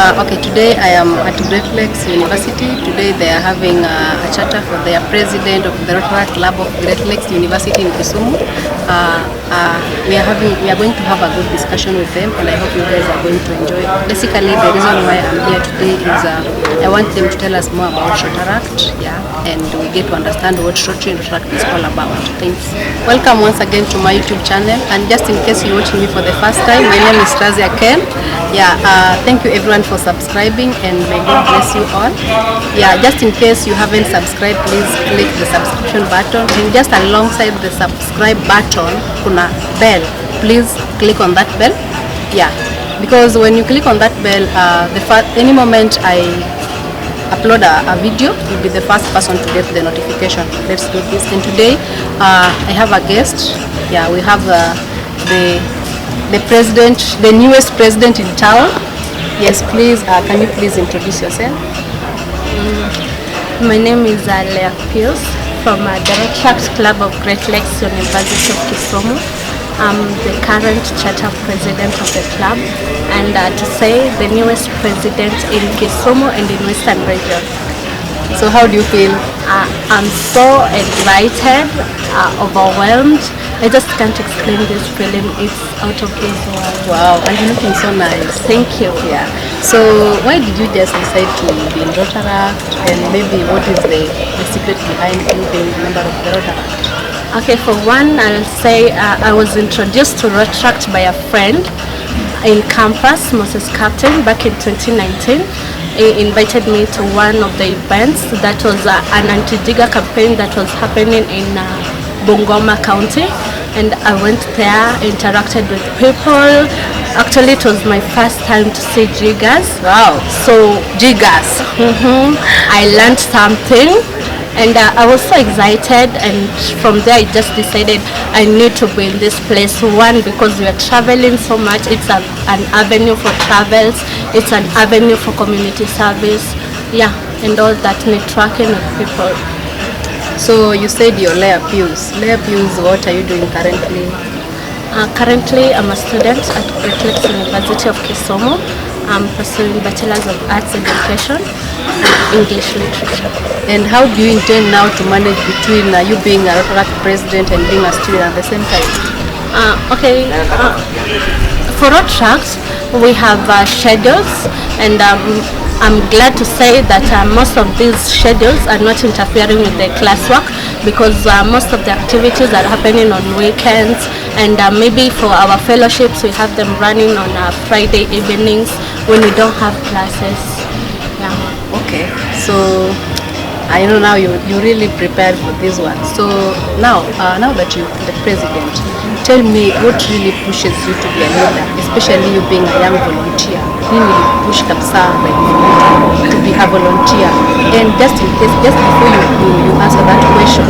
Okay, today I am at Great Lakes University. Today they are having a charter for their president of the Rotaract Club of Great Lakes University in Kisumu. We are going to have a good discussion with them, and I hope you guys are going to enjoy it. Basically, the reason why I'm here today is I want them to tell us more about Rotaract, and we get to understand what Rotary and Rotaract is all about. Thanks. Welcome once again to my YouTube channel, and just in case you're watching me for the first time, my name is Raziah. Thank you everyone for subscribing, and may God bless you all. Just in case you haven't subscribed, please click the subscription button, and just alongside the subscribe button kuna bell. Please click on that bell, because when you click on that bell, any moment I upload a video, you'll be the first person to get the notification. Let's do this. And today I have a guest. We have the president, the newest president in town. Yes, please, can you please introduce yourself? My name is Leah Pius from the Rotaract Club of Great Lakes University of Kisumu. I'm the current charter president of the club, and to say the newest president in Kisumu and in Western region. So how do you feel? I'm so excited, overwhelmed. I just can't explain this feeling. It's out of this world. Wow, and you're looking so nice. Thank you. So why did you just decide to be in Rotaract, and maybe what is the secret behind you being a member of the Rotaract? Okay, for one, I'll say I was introduced to Rotaract by a friend in campus, Moses Captain, back in 2019. He invited me to one of the events that was an anti-digger campaign that was happening in Bungoma County, and I went there, interacted with people. Actually, it was my first time to see jiggers. Wow! So jiggers. I learned something, and I was so excited. And from there, I just decided I need to be in this place. One, because we are traveling so much. It's an avenue for travels. It's an avenue for community service. And all that, networking with people. So you said you're Leah Pius. Leah Pius, what are you doing currently? Currently, I'm a student at Great Lakes University of Kisumu. I'm pursuing Bachelor's of Arts Education and English Literature. And how do you intend now to manage between you being a Rotaract president and being a student at the same time? For Rotaract, we have schedules, and I'm glad to say that most of these schedules are not interfering with the classwork, because most of the activities are happening on weekends, and maybe for our fellowships we have them running on Friday evenings when we don't have classes. Okay, so I know now you really prepared for this one. So now that you're the president, tell me what really pushes you to be a leader, especially you being a young volunteer. Really push kabisa, like, to be a volunteer. And just in case, just before you answer that question,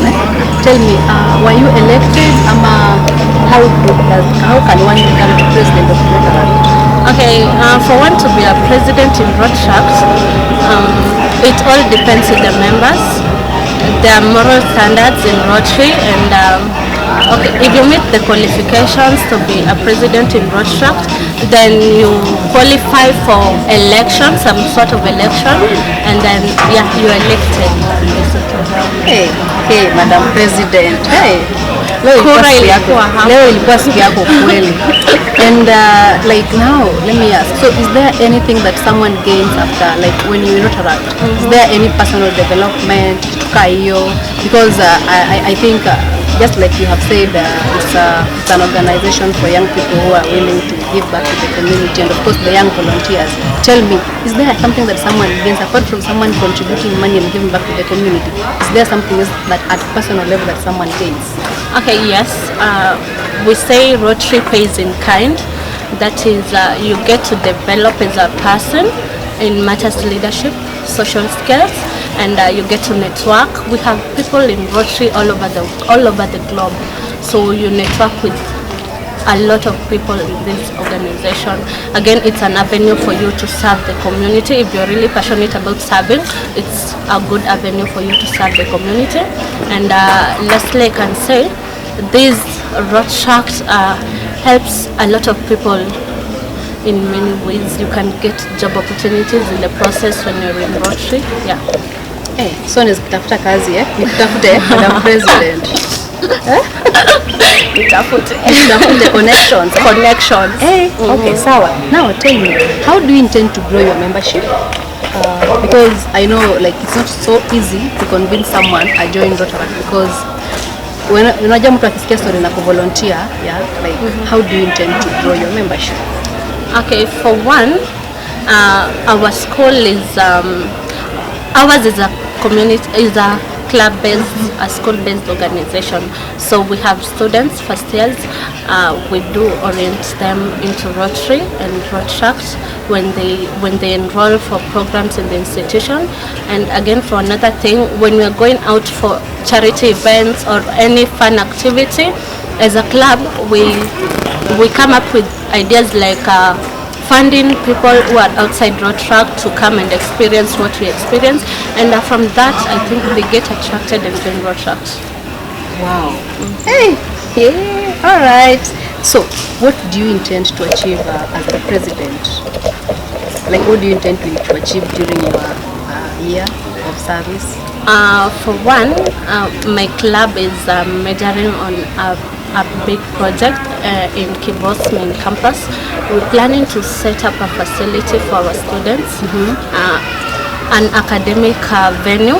tell me, were you elected? How can one become the president of Rotaract? Okay, for one to be a president in Rotaract, it all depends on the members, their moral standards in Rotary, and if you meet the qualifications to be a president in Rotaract, then you qualify for election, some sort of election, and then you're elected. Hey, Madam President. Leo ilikuwa siku yako kweli. And like now, let me ask, so is there anything that someone gains after, like when you Rotaract? Is there any personal development? Because I think just like you have said, it's an organization for young people who are willing to give back to the community, and of course the young volunteers. Tell me, is there something that someone gains apart from someone contributing money and giving back to the community? Is there something that at personal level that someone gains? Okay, yes. We say Rotary pays in kind. That is, you get to develop as a person in matters leadership, social skills, and you get to network. We have people in Rotary all over the globe, so you network with a lot of people in this organization. Again, it's an avenue for you to serve the community. If you're really passionate about serving, it's a good avenue for you to serve the community. And lastly, I can say this Rotaract helps a lot of people in many ways. You can get job opportunities in the process when you're in Rotary. Yeah. Hey, so nikitafuta kazi nikutafute Madam President. Nikutafute connections. Hey, okay, sawa. Now tell me, how do you intend to grow your membership? Because I know like it's not so easy to convince someone to join Rotaract, because when unajua mtu akisikia story na kuvolunteer, like how do you intend to grow your membership? Okay, for one, our school is ours is a community, is a club-based, a school-based organization. So we have students, first years. We do orient them into Rotary and Rotaract when they enroll for programs in the institution. And again, for another thing, when we are going out for charity events or any fun activity, as a club, we come up with ideas like funding people who are outside Rotaract to come and experience what we experience, and from that I think they get attracted and join Rotaract. Wow. Hey, yeah, all right. So what do you intend to achieve as the president? Like what do you intend to achieve during your year of service? For one, my club is majoring on a big project in Kibos main campus. We're planning to set up a facility for our students, an academic venue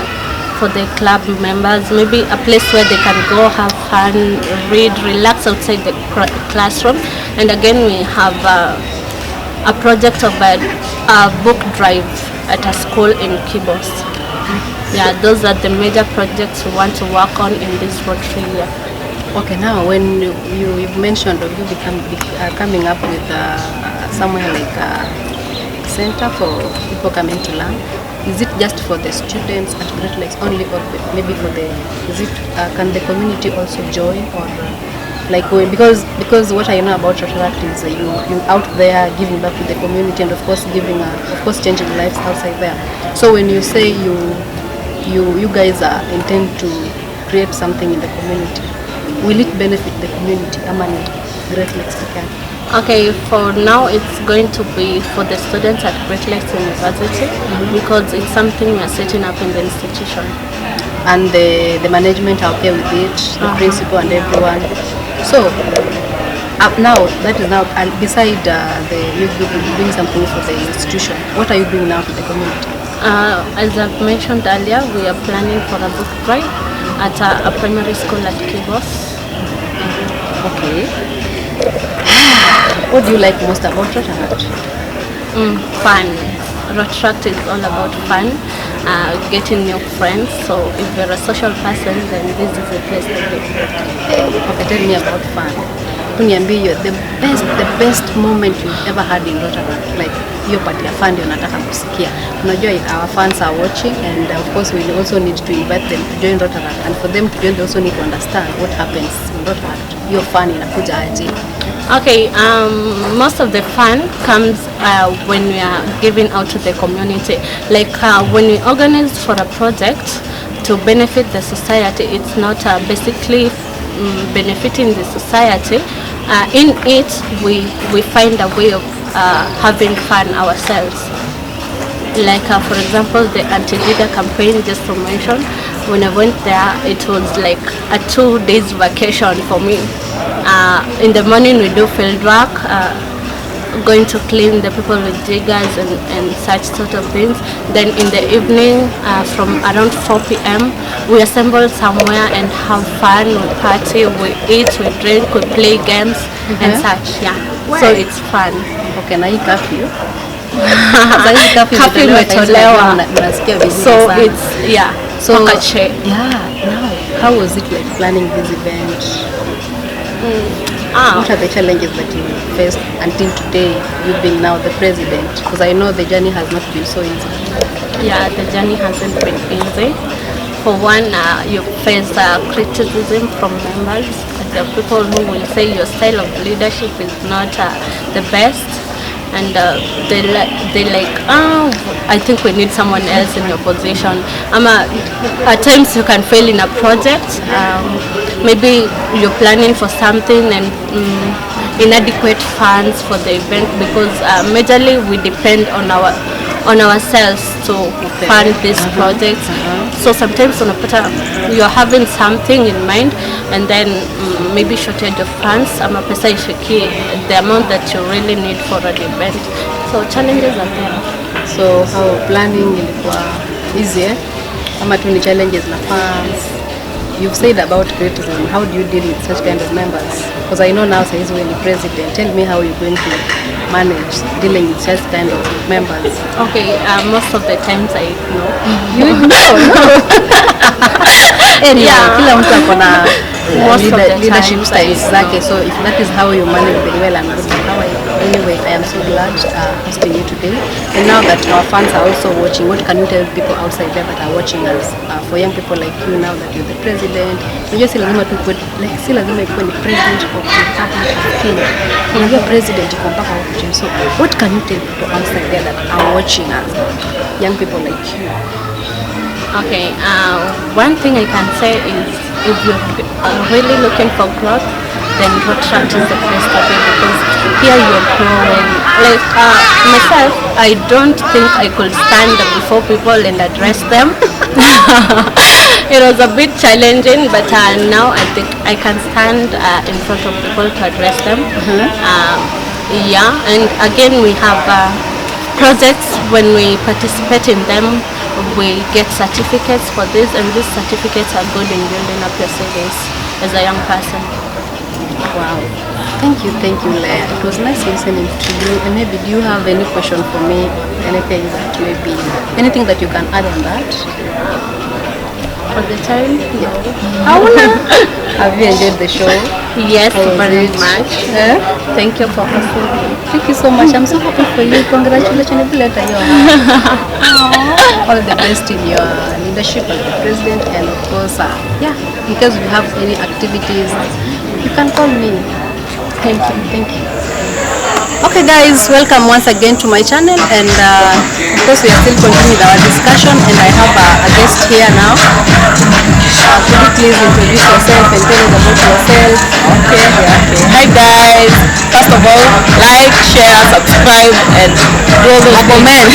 for the club members, maybe a place where they can go have fun, read, relax outside the classroom. And again, we have a project of a book drive at a school in Kibos. Yeah, those are the major projects we want to work on in this Rotary year. Okay, now when you've mentioned of you coming up with somewhere like a center for people coming to learn, is it just for the students at Great Lakes only, or maybe for the, can the community also join, or like because what I know about Rotaract is you out there giving back to the community, and of course changing lives outside there. So when you say you guys intend to create something in the community, will it benefit the community? Great Lakes again? Okay, for now it's going to be for the students at Great Lakes University, because it's something we are setting up in the institution. And the management are okay with it, the principal and everyone. So now that is now, and beside you doing something for the institution, what are you doing now to the community? As I've mentioned earlier, we are planning for a book drive at a primary school at Kibos. Okay. What do you like most about Rotaract? Fun. Rotaract is all about fun, getting new friends. So if you're a social person, then this is the place to be. Okay, tell me about fun. The best moment you've ever had in Rotaract, like hiyo part ya fun ndio nataka kusikia. Unajua our fans are watching, and of course we also need to invite them to join Rotaract, and for them to join they also need to understand what happens in Rotaract. Hiyo fun inakuja aje? Okay, most of the fun comes when we are giving out to the community. Like when we organize for a project to benefit the society, it's not basically benefiting the society. In it, we find a way of having fun ourselves. Like for example, the anti-leader campaign, just to mention, when I went there, it was like a 2 days vacation for me. In the morning we do field work, going to clean the people with diggers and such sort of things. Then in the evening, from around 4 p.m, we assemble somewhere and have fun, we party, we eat, we drink, we play games and such. Yeah, so it's fun. Okay, na hii curfew. Curfew imetolewa. So it's so now how was it like planning this event? What are the challenges that you faced until today, you being now the president? Because I know the journey has not been so easy. Yeah, the journey hasn't been easy. For one, you face criticism from members. There are people who will say your style of leadership is not the best, and they like, I think we need someone else in your position. At times you can fail in a project. Maybe you're planning for something and inadequate funds for the event, because majorly we depend on ourselves to fund these projects. So sometimes you're having something in mind, and then maybe shortage of funds, ama pesa ishiki the amount that you really need for an event. So challenges are there. So how planning ilikuwa easy ama tu ni challenges na funds? You've said about criticism. How do you deal with such kind of members? Because I know now says when the president. Tell me how you're going to manage dealing with such kind of members. Okay, most of the times I ignore. You ignore? Yeah. Kila mtu akona Most of the leadership times styles zake. So if that is how you manage very well and good, anyway, I am so glad hosting you today. And now that our fans are also watching, what can you tell people outside there that are watching us? For young people like you, now that you're the president, unajua si lazima tu like si lazima ikuwe ni president of the Republic of Kenya. Unajua president iko mpaka huko chini. So what can you tell people outside there that are watching us, young people like you? Okay, one thing I can say is, if you're really looking for growth, then Rotaract is the place to be, because here you're growing. Like myself, I don't think I could stand before people and address them. It was a bit challenging, but now I think I can stand in front of people to address them. Yeah, and again we have projects. When we participate in them, we get certificates for this, and these certificates are good in building up your savings as a young person. Wow. Thank you, Leah. It was nice listening to you. And maybe do you have any question for me? Anything that you can add on that? For the time, no. Have you enjoyed the show? Yes, very much. Thank you for hosting me. Thank you so much. I'm so happy for you. Congratulations. All the best in your leadership as the president, and of course, in case you have any activities, you can call me. Thank you. Okay guys, welcome once again to my channel, and of course we are still continuing our discussion, and I have a guest here now. Could you please introduce yourself and tell us about yourself? Okay. Hi guys, first of all, like, share, subscribe, and do all those comment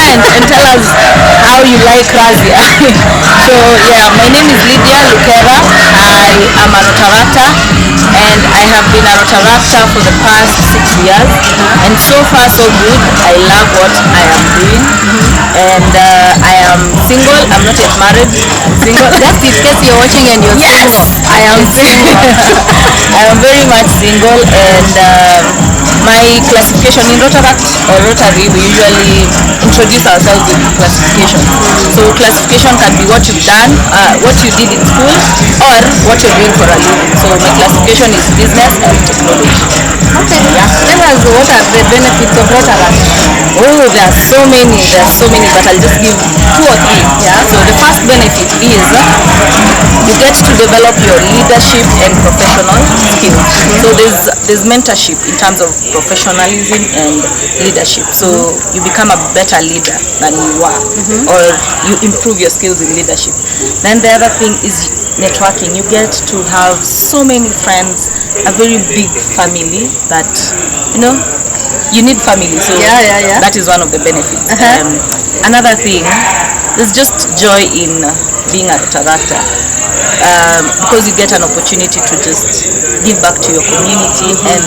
and tell us how you like Raziah. So yeah, my name is Lydia Lukera. I am a Rotaractor, and I have been a Rotaractor for the past 6 years, and so far so good. I love what I am doing, and I am single. I'm not yet married. I'm single. Just in case you're watching and you're single. I am single. I am very much single, and my classification in Rotaract or Rotary, we usually introduce ourselves with classification. So classification can be what you've done, what you did in school, or what you're doing for a living. So my classification is business and technology. Okay. Yeah. Tell us what are the benefits of Rotaract? Oh, there are so many, but I'll just give 2 or 3. Yeah. So the first benefit is you get to develop your leadership and professional skills. So there's mentorship in terms of professionalism and leadership. So you become a better leader than you were, or you improve your skills in leadership. Then the other thing is networking. You get to have so many friends, a very big family that, you need family. So that is one of the benefits. Another thing, there's just joy in being a Rotaractor, because you get an opportunity to just give back to your community, and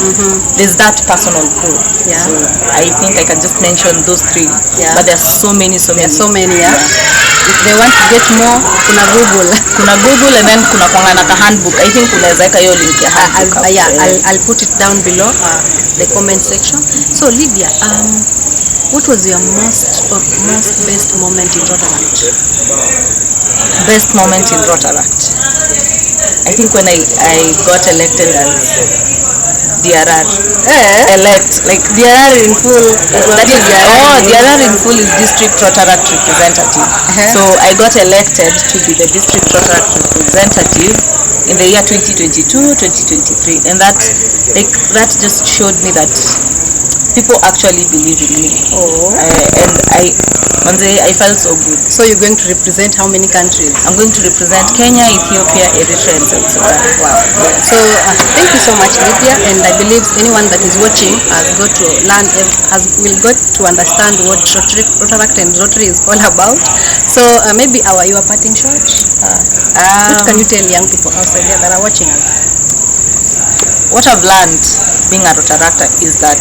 there's that personal growth. So I think I can just mention those 3, but there's so many. If they want to get more, kuna Google, and then kuna kwangana ka handbook. I think unaweza weka hiyo link ya handbook. I'll put it down below the comment section. So Lydia, what was your most best moment in Rotaract? Best moment in Rotaract, I think when I got elected as DRR. Like DRR in full. That is DRR in full is District Rotaract Representative. So I got elected to be the District Rotaract Representative in the year 2022-2023, and that just showed me that people actually believe in me. And I felt so good. So you're going to represent how many countries? I'm going to represent Kenya, Ethiopia, Eritrea, and South Sudan. Wow. So thank you so much, Lydia, and I believe anyone that is watching will got to understand what Rotaract and Rotary is all about. So maybe your parting shot. What can you tell young people outside there that are watching us? What I've learned being a Rotaractor is that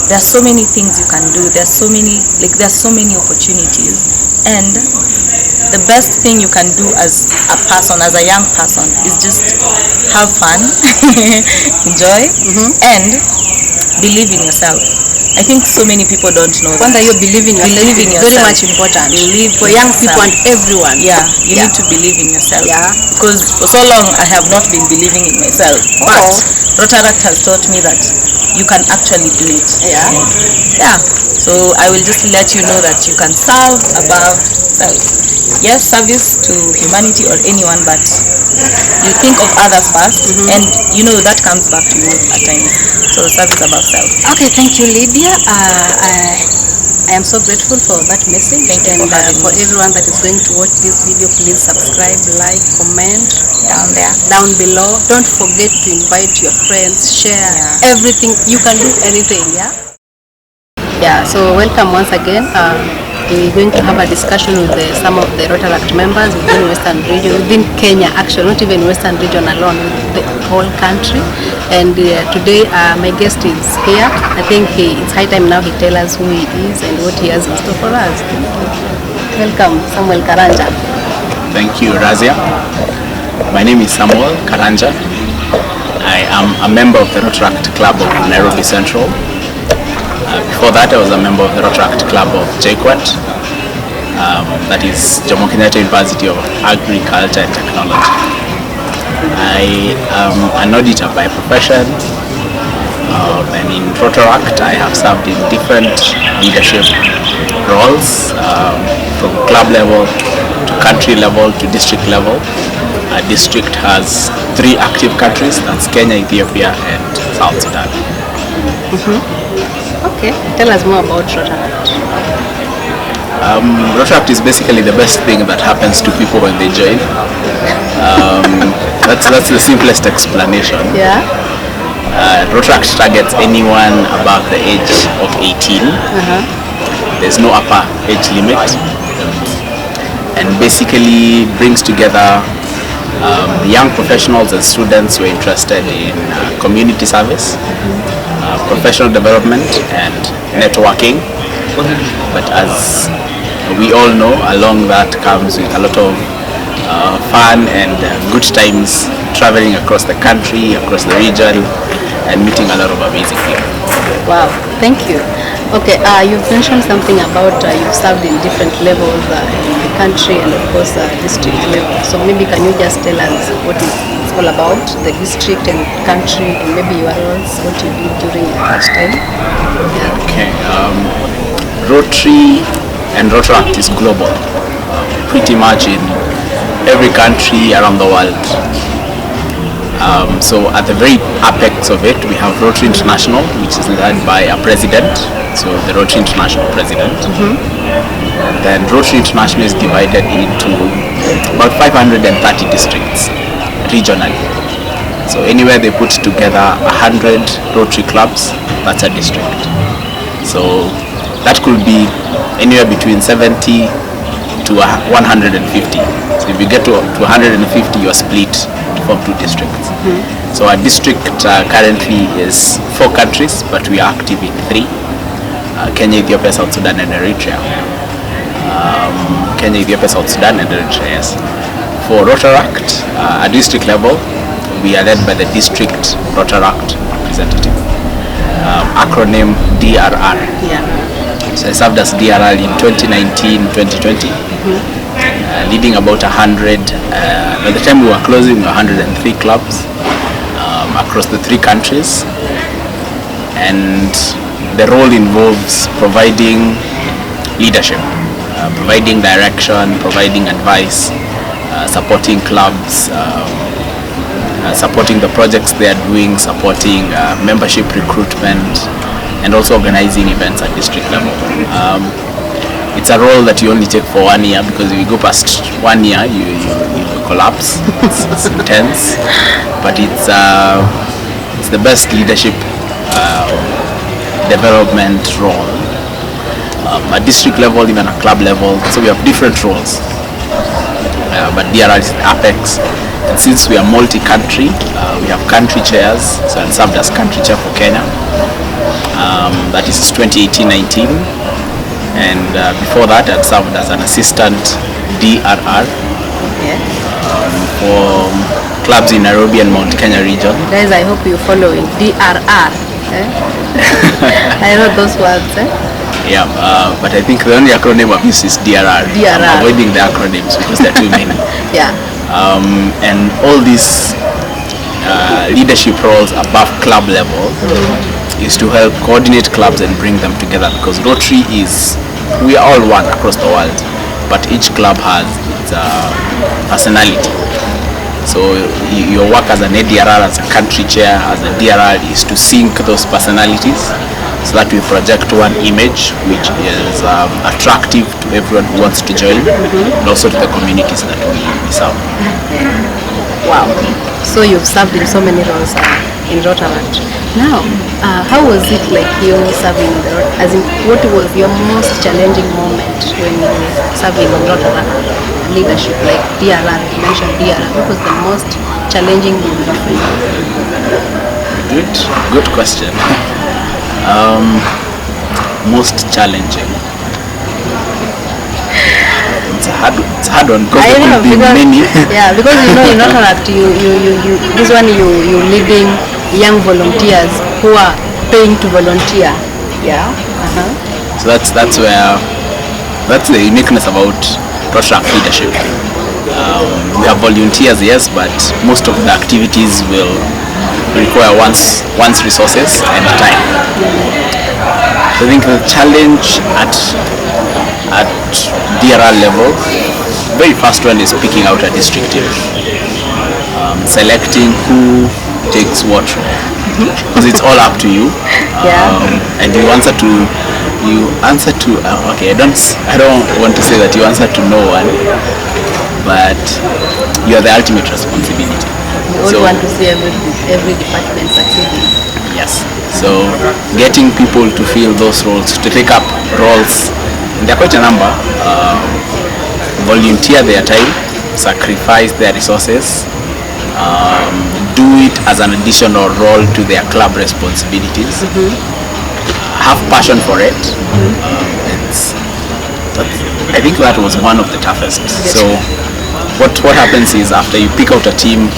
there are so many things you can do. There's so many opportunities, and the best thing you can do as a person, as a young person, is just have fun, enjoy, and believe in yourself. I think so many people don't know that. When you believe in yourself, very much important. Believe for young people and everyone. Yeah, you need to believe in yourself. Yeah. Because for so long I have not been believing in myself. But Rotaract has taught me that you can actually do it. Yeah. Yeah. So I will just let you know that you can serve above self. Yes, service to humanity or anyone, but you think of others first, and you know that comes back to you at times. So service above self. Okay, thank you, Lydia. I am so grateful for that message. Thank you for everyone that is going to watch this video, please subscribe, like, comment down below. Don't forget to invite your friends, share everything. You can do anything. Yeah, so welcome once again. We're going to have a discussion with some of the Rotaract members within Western region, within Kenya actually, not even Western region alone, with the whole country. And today my guest is here. I think it's high time now he tell us who he is and what he has in store for us. Welcome, Samuel Karanja. Thank you, Raziah. My name is Samuel Karanja. I am a member of the Rotaract Club of Nairobi Central. Before that, I was a member of the Rotaract Club of JKUAT, that is Jomo Kenyatta University of Agriculture and Technology. I am an auditor by profession, and in Rotaract I have served in different leadership roles, from club level to country level to district level. Our district has 3 active countries, that's Kenya, Ethiopia, and South Sudan. Okay, tell us more about Rotaract. Rotaract is basically the best thing that happens to people when they join. That's the simplest explanation. Yeah. Rotaract targets anyone above the age of 18. There's no upper age limit, and basically brings together young professionals and students who are interested in community service, professional development and networking. But as we all know, along that comes with a lot of fun and good times, traveling across the country, across the region, and meeting a lot of amazing people. Wow, thank you. Okay, you've mentioned something about you've served in different levels in the country and of course district level. So maybe can you just tell us what it's all about, the district and country, and maybe your roles, what you did during that time? Okay, Rotary and Rotaract is global, pretty much in every country around the world. So at the very apex of it, we have Rotary International, which is led by a president, so the Rotary International president. Then Rotary International is divided into about 530 districts regionally. So anywhere they put together 100 Rotary clubs, that's a district. So that could be anywhere between 70 to 150. So if you get to 150, you're split to form 2 districts. So our district currently is 4 countries, but we are active in 3. Kenya, Ethiopia, South Sudan, and Eritrea. Kenya, Ethiopia, South Sudan, and Eritrea, yes. For Rotaract, at district level, we are led by the District Rotaract Representative, acronym DRR. Yeah. So I served as DRR in 2019-2020, leading about 100, by the time we were closing, we were 103 clubs across the 3 countries. And the role involves providing leadership, providing direction, providing advice, supporting clubs, supporting the projects they are doing, supporting membership recruitment, and also organizing events at district level. It's a role that you only take for 1 year, because if you go past 1 year, you collapse. It's intense, but it's the best leadership development role at district level, even at club level. So we have different roles, but DRR is the apex. And since we are multi-country, we have country chairs. So I served as country chair for Kenya. That is 2018-19. And before that, I served as an assistant DRR for clubs in Nairobi and Mount Kenya region. Guys, I hope you follow it. DRR. I wrote those words. Yeah, but I think the only acronym I've used is DRR. DRR. I'm avoiding the acronyms because they're too many. Yeah. And all these leadership roles above club level is to help coordinate clubs and bring them together, because Rotary we are all one across the world, but each club has its personality. So your work as an ADRR, as a country chair, as a DRR, is to sync those personalities so that we project one image which is attractive to everyone who wants to join, and also to the communities that we serve. Wow. So you've served in so many roles in Rotaract. Now, how was it like you serving as in, what was your most challenging moment when you were serving in Rotaract leadership, like DRR? You mentioned DRR. What was the most challenging moment for you? Good question. Most challenging. It's a hard one, because there could be many. Yeah, because in Rotaract, you leading young volunteers who are paying to volunteer. Yeah. So that's the uniqueness about Rotaract leadership. We have volunteers, yes, but most of the activities will require one's resources and time. So I think the challenge at DRR level, very first one is picking out a district team, selecting who takes what, because it's all up to you. And you answer to okay, I don't want to say that you answer to no one, but you are the ultimate responsibility. We all want to see every department succeeding. Yes. So getting people to fill those roles, to take up roles, and there are quite a number, volunteer their time, sacrifice their resources, do it as an additional role to their club responsibilities, have passion for it. I think that was one of the toughest. So what happens is, after you pick out a team,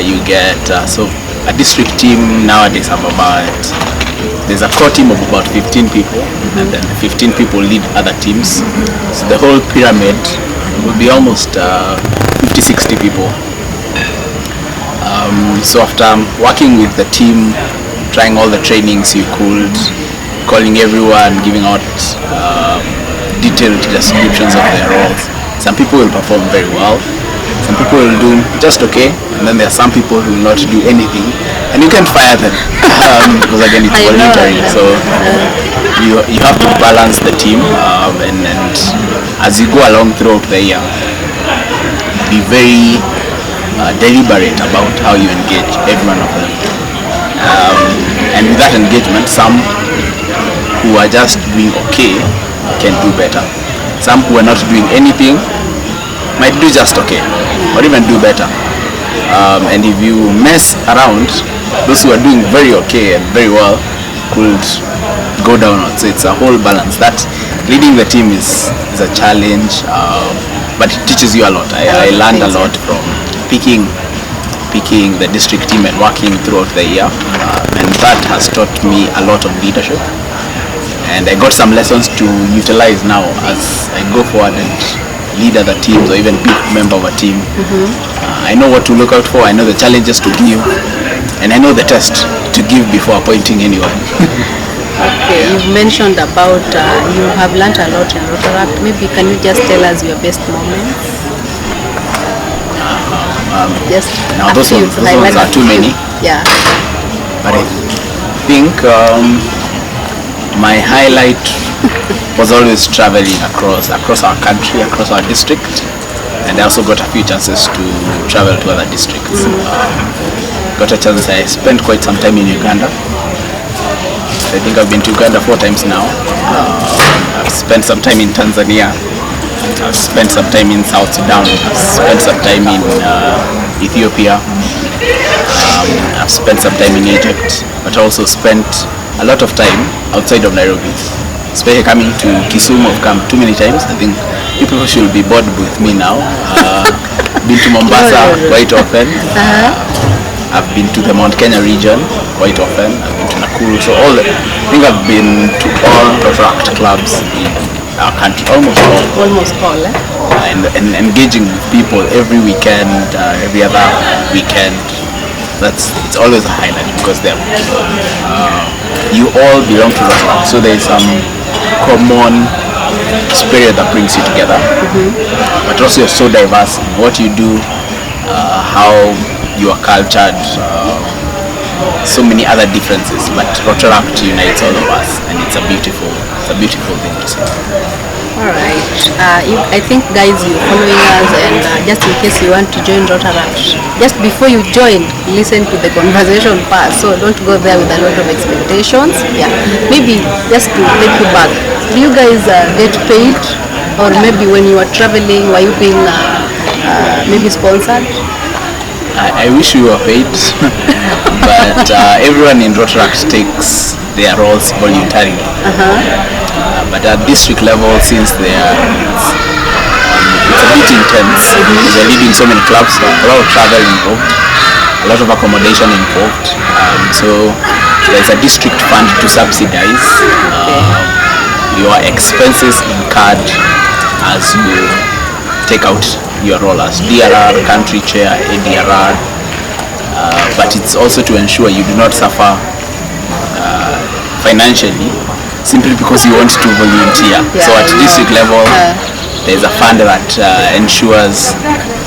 you get so a district team nowadays have there's a core team of about 15 people, and then 15 people lead other teams. So the whole pyramid will be almost 50-60 people. So after working with the team, trying all the trainings you could, calling everyone, giving out detailed descriptions of their roles, some people will perform very well, some people will do just okay, and then there are some people who will not do anything, and you can't fire them because again it's voluntary. So you have to balance the team, and as you go along throughout the year, be very deliberate about how you engage every one of them, and with that engagement, some who are just doing okay can do better. Some who are not doing anything might do just okay, or even do better. And if you mess around, those who are doing very okay and very well could go down. So it's a whole balance. That leading the team is a challenge, but it teaches you a lot. I learned a lot from picking the district team and working throughout the year, and that has taught me a lot of leadership. And I got some lessons to utilize now as I go forward and lead other teams, or even be a member of a team. I know what to look out for, I know the challenges to give, and I know the test to give before appointing anyone. Okay, you've mentioned about you have learned a lot in Rotaract. Maybe can you just tell us your best moments? Just now those ones are too many. Yeah. But I think My highlight was always traveling across our country, across our district, and I also got a few chances to travel to other districts. Got a chance, I spent quite some time in Uganda. I think I've been to Uganda 4 times now. I've spent some time in Tanzania. I've spent some time in South Sudan. I've spent some time in Ethiopia. I've spent some time in Egypt, but I also spent a lot of time outside of Nairobi. Especially coming to Kisumu, I've come too many times. I think people should be bored with me now. Been to Mombasa quite often. I've been to the Mount Kenya region quite often. I've been to Nakuru. So I think I've been to all Rotaract clubs in our country, almost all. And engaging with people every weekend, every other weekend. It's always a highlight because you all belong to Rotaract, so there is some common spirit that brings you together. But also you're so diverse in what you do, how you are cultured, so many other differences, but Rotaract unites all of us, and it's a beautiful thing to see. Alright, I think guys, you're following us, and just in case you want to join Rotaract, just before you join, listen to the conversation part, so don't go there with a lot of expectations. Yeah, maybe just to take you back, do you guys get paid, or maybe when you are traveling, were you being maybe sponsored? I wish we were paid, but everyone in Rotaract takes their roles voluntarily. But at district level, since it's a bit intense, because we're leading so many clubs, a lot of travel involved, a lot of accommodation involved. So there's a district fund to subsidize your expenses incurred as you take out your role as DRR, country chair, ADRR, but it's also to ensure you do not suffer financially simply because you want to volunteer. So at district level, there's a fund that ensures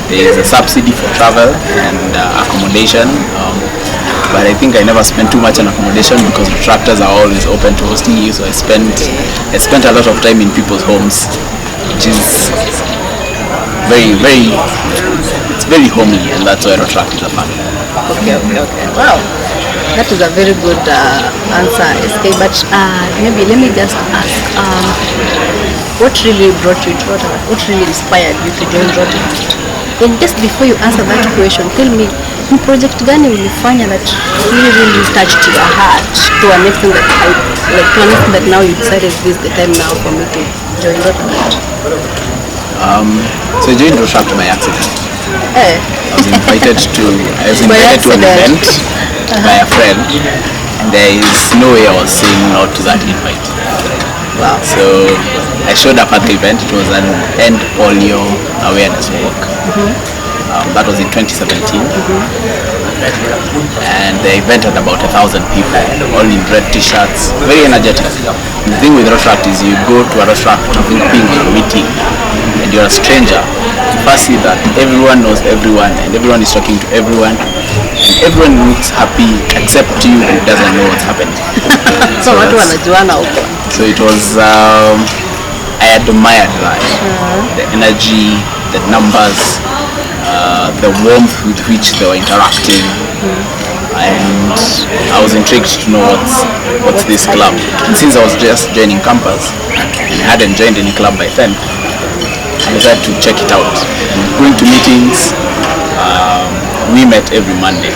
there is a subsidy for travel and accommodation. But I think I never spent too much on accommodation because the Retractors are always open to hosting you. So I spent a lot of time in people's homes, which is it's very homely, and that's why Rotaract is a family. Okay. Wow, that is a very good answer, SK. But maybe let me just ask, what really brought you to Rotaract? What really inspired you to join Rotaract? And just before you answer that question, tell me, in project gani ulifanya that really touched your heart to an extent that now you decided this is the time now for me to join Rotaract? So I joined Rotaract by accident. I was invited to an event by a friend, and there is no way I was saying no to that invite. Wow. So I showed up at the event. It was an end polio awareness walk. That was in 2017. And the event had about 1,000 people, all in red t-shirts, very energetic. The thing with Rotaract is you go to a Rotaract meeting and you're a stranger. You first see that everyone knows everyone and everyone is talking to everyone, and everyone looks happy except you who doesn't know what's happening. So it was, I admired that, the energy, the numbers, the warmth with which they were interacting, and I was intrigued to know what's this club. And since I was just joining campus and I hadn't joined any club by then, I decided to check it out. And going to meetings, we met every Monday.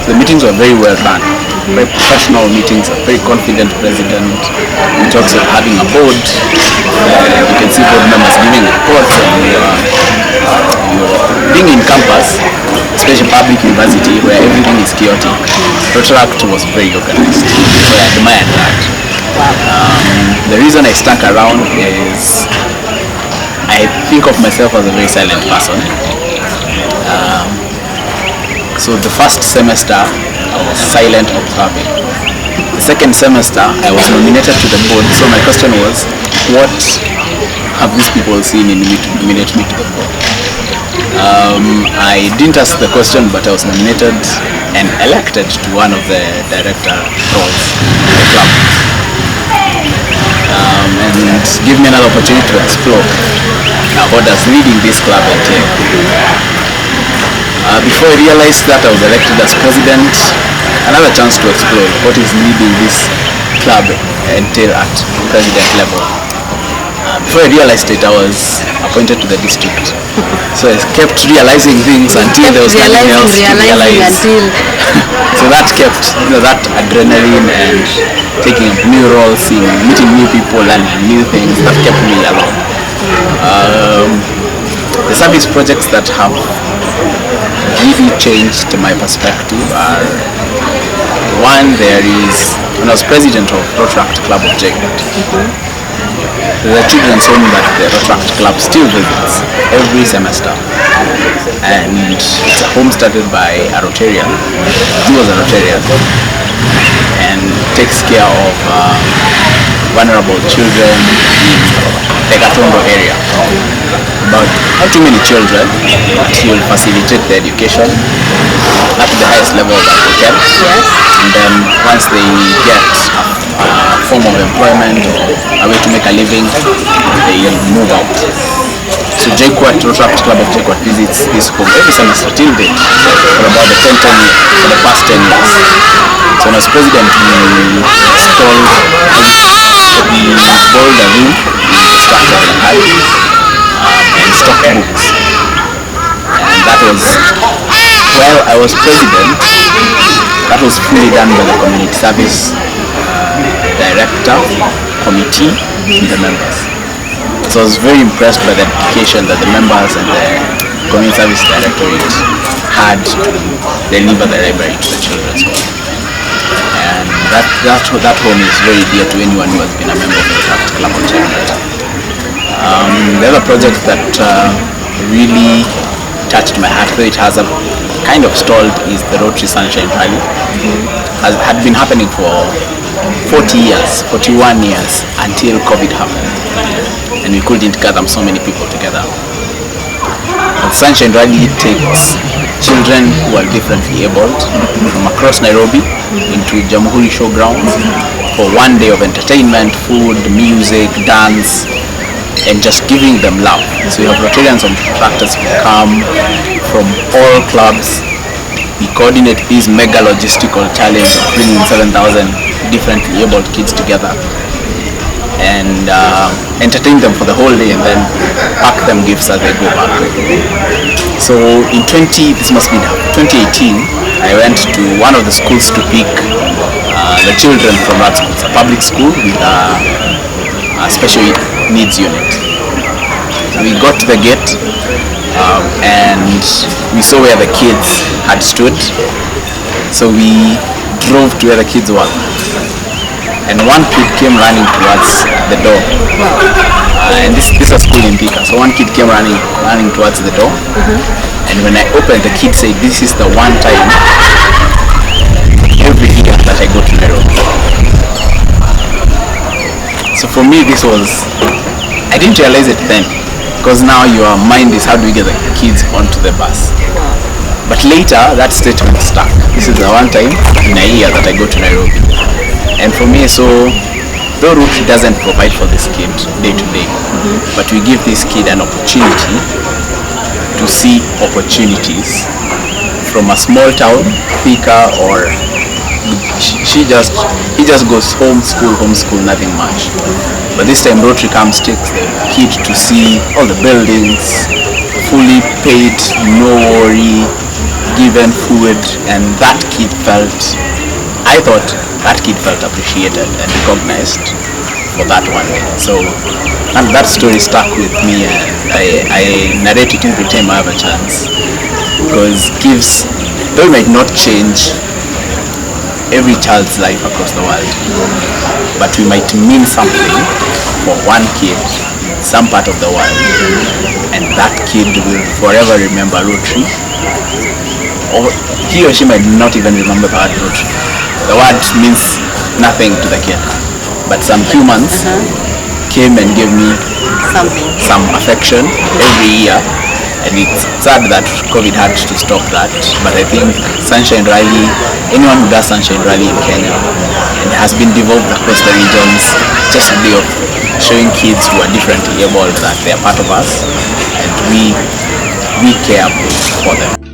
The meetings were very well run, very professional meetings, a very confident president. We talked about having a board. You can see board members giving reports, and being in campus, especially public university where everything is chaotic. Rotaract was very organized, so I admired that. The reason I stuck around is I think of myself as a very silent person. So the first semester I was silent observing. The second semester I was nominated to the board, so my question was, what have these people seen in me to nominate me to the board? I didn't ask the question, but I was nominated and elected to one of the director roles in the club. and give me another opportunity to explore what does leading this club entail. Before I realized that I was elected as president, another chance to explore what is leading this club entail at president level. Before I realized it, I was appointed to the district. So I kept realizing things until there was nothing else to realize. So that kept that adrenaline and taking up new roles, meeting new people, learning new things, that kept me along. The service projects that have really changed my perspective are, one, when I was president of Rotaract Club of Jaycourt, the children's home that the Rotaract Club still visits every semester, and it's a home started by a Rotarian. He was a Rotarian and takes care of vulnerable children in the Gatondo area. About not too many children, but he will facilitate their education at the highest level that they can. And then once they get a form of employment or a way to make a living, they move out. So Jaycourt, Rotaract Club of Jaycourt visits this home every semester till date for about for the past 10 years. So when I was president, we installed a room in the structure that I had and stocked books. And that was, while I was president, that was fully done by the community service director, committee, and the members. So I was very impressed by the dedication that the members and the community service directorate had to deliver the library to the children's home. And that home is very dear to anyone who has been a member of the Rotaract Club of Jaycourt. The other project that really touched my heart, though it has a kind of stalled, is the Rotary Sunshine Rally. Had been happening for 41 years until COVID happened, and we couldn't gather so many people together. The Sunshine Rally takes children who are differently abled from across Nairobi into Jamhuri Showgrounds for one day of entertainment, food, music, dance, and just giving them love. So you have Rotarians and Rotaractors who come from all clubs. We coordinate this mega logistical challenge of bringing 7,000 differently abled kids together and entertain them for the whole day and then pack them gifts as they go back. So in 2018, I went to one of the schools to pick the children from that school. It's a public school with a special needs unit. We got to the gate and we saw where the kids had stood. So we drove to where the kids were. And one kid came running towards the door. And this is a school in Thika. So one kid came running towards the door. And when I opened, the kid said, "This is the one time every year that I go to Nairobi." So for me, I didn't realize it then, because now your mind is, how do we get the kids onto the bus? But later, that statement stuck. This is the one time in a year that I go to Nairobi. And for me, so though Rotary doesn't provide for this kid day to day, but we give this kid an opportunity to see opportunities from a small town, Thika, or he just goes home school, nothing much. But this time Rotary comes, takes the kid to see all the buildings, fully paid, no worry, given food, and I thought that kid felt appreciated and recognized for that one day. So that story stuck with me, and I narrate it every time I have a chance, because though it might not change every child's life across the world, but we might mean something for one kid, some part of the world, and that kid will forever remember Rotary, or he or she might not even remember the word Rotary. The word means nothing to the kid, but some humans came and gave me some affection every year. And it's sad that COVID had to stop that, but I think Sunshine Rally, anyone who does Sunshine Rally in Kenya, and has been devolved across the regions, just a way of showing kids who are differently able that they are part of us and we care for them.